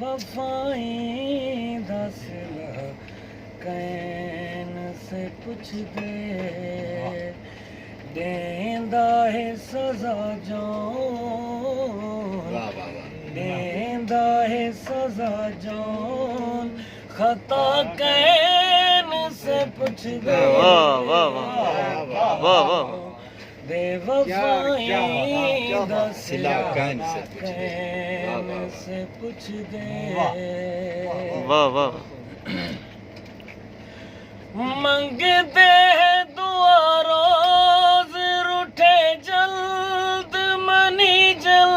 बेवफाई दस can say पुछ दे देंदा है सजा जो देंदा है सजा जो खता कैन से पुछ दे बेवफाई दस कैन से पुछ दे मंगते हैं दुआ रोज रूठे जल्द मनी जल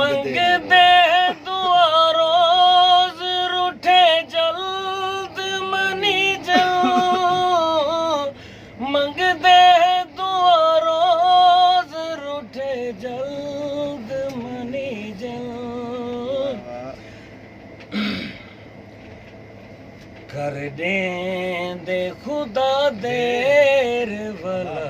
मंगते हैं दुआ रोज रूठे जल्द मनी जल मंगते हैं दुआ रोज रूठे जल्द मनी जल कर दे खुदा देर वाला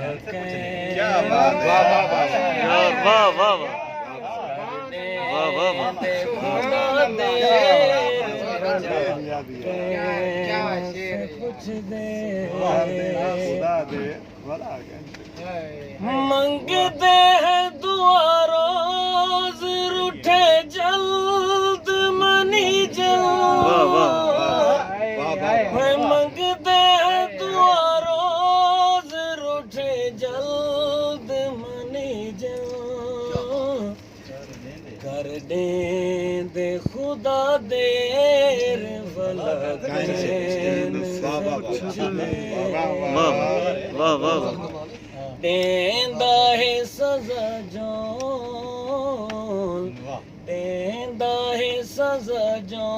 कुछ दे मंगते हैं दुआ रोज रूठे जल्द मनी जल मंगते हैं दुआ रोज रूठे जल्द मनी जल कर दे खुदा देर वाला देंदा है सजा जो देंदा है सजा जो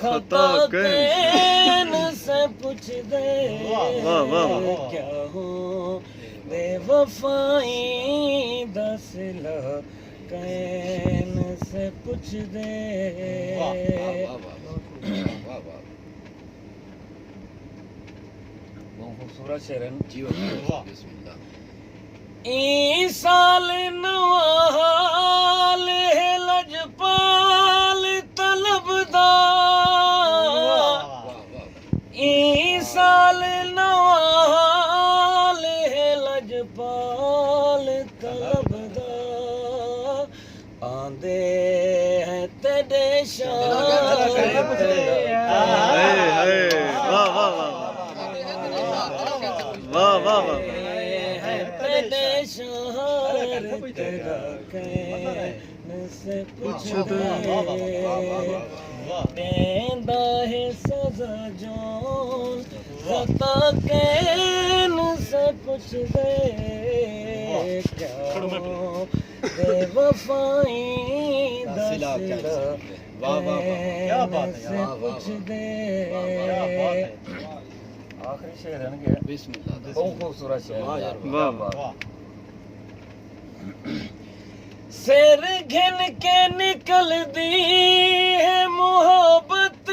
खता कैन से पुछ दे क्या हो बेवफाई दस कैन से पुछ दे खूबसूरत शेर है ई साल नवाल है लजपाल तलबदार ई साल नवाल है लजपाल तलबदार आंदे हैं तेरे शहर तेरा कैन से पुछ दे देंदा है सजा जो खता कैन से पुछ दे क्या बेवफाई दस कैन से पुछ दे आखिरी शेर है ना क्या बिस्मिल्लाह बहुत खूबसूरत शेर वाह वाह सिर घिन के निकल दी है मोहब्बत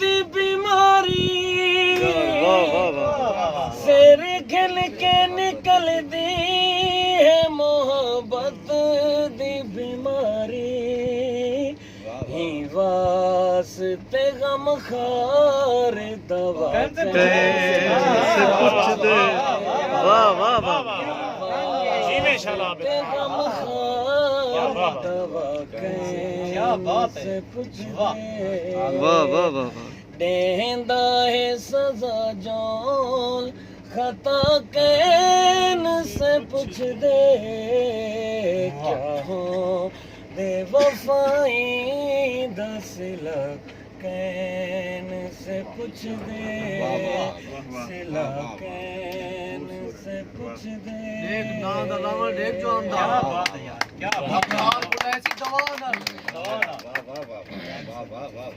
दी बीमारी सिर घिन के निकल दी है मोहब्बत दी बीमारी ही वास्ते गम खार दवा से पूछ दे वाह वाह वाह देंदा है सजा जो खता कैन से पुछ दे क्या हो बेवफाई दस कैन से पुछ दे सिला कैन से पुछ दे देख ना दलावर देख जो अंदा क्या बात है यार क्या बात है ऐसी दवा ना वाह वाह वाह वाह वाह वाह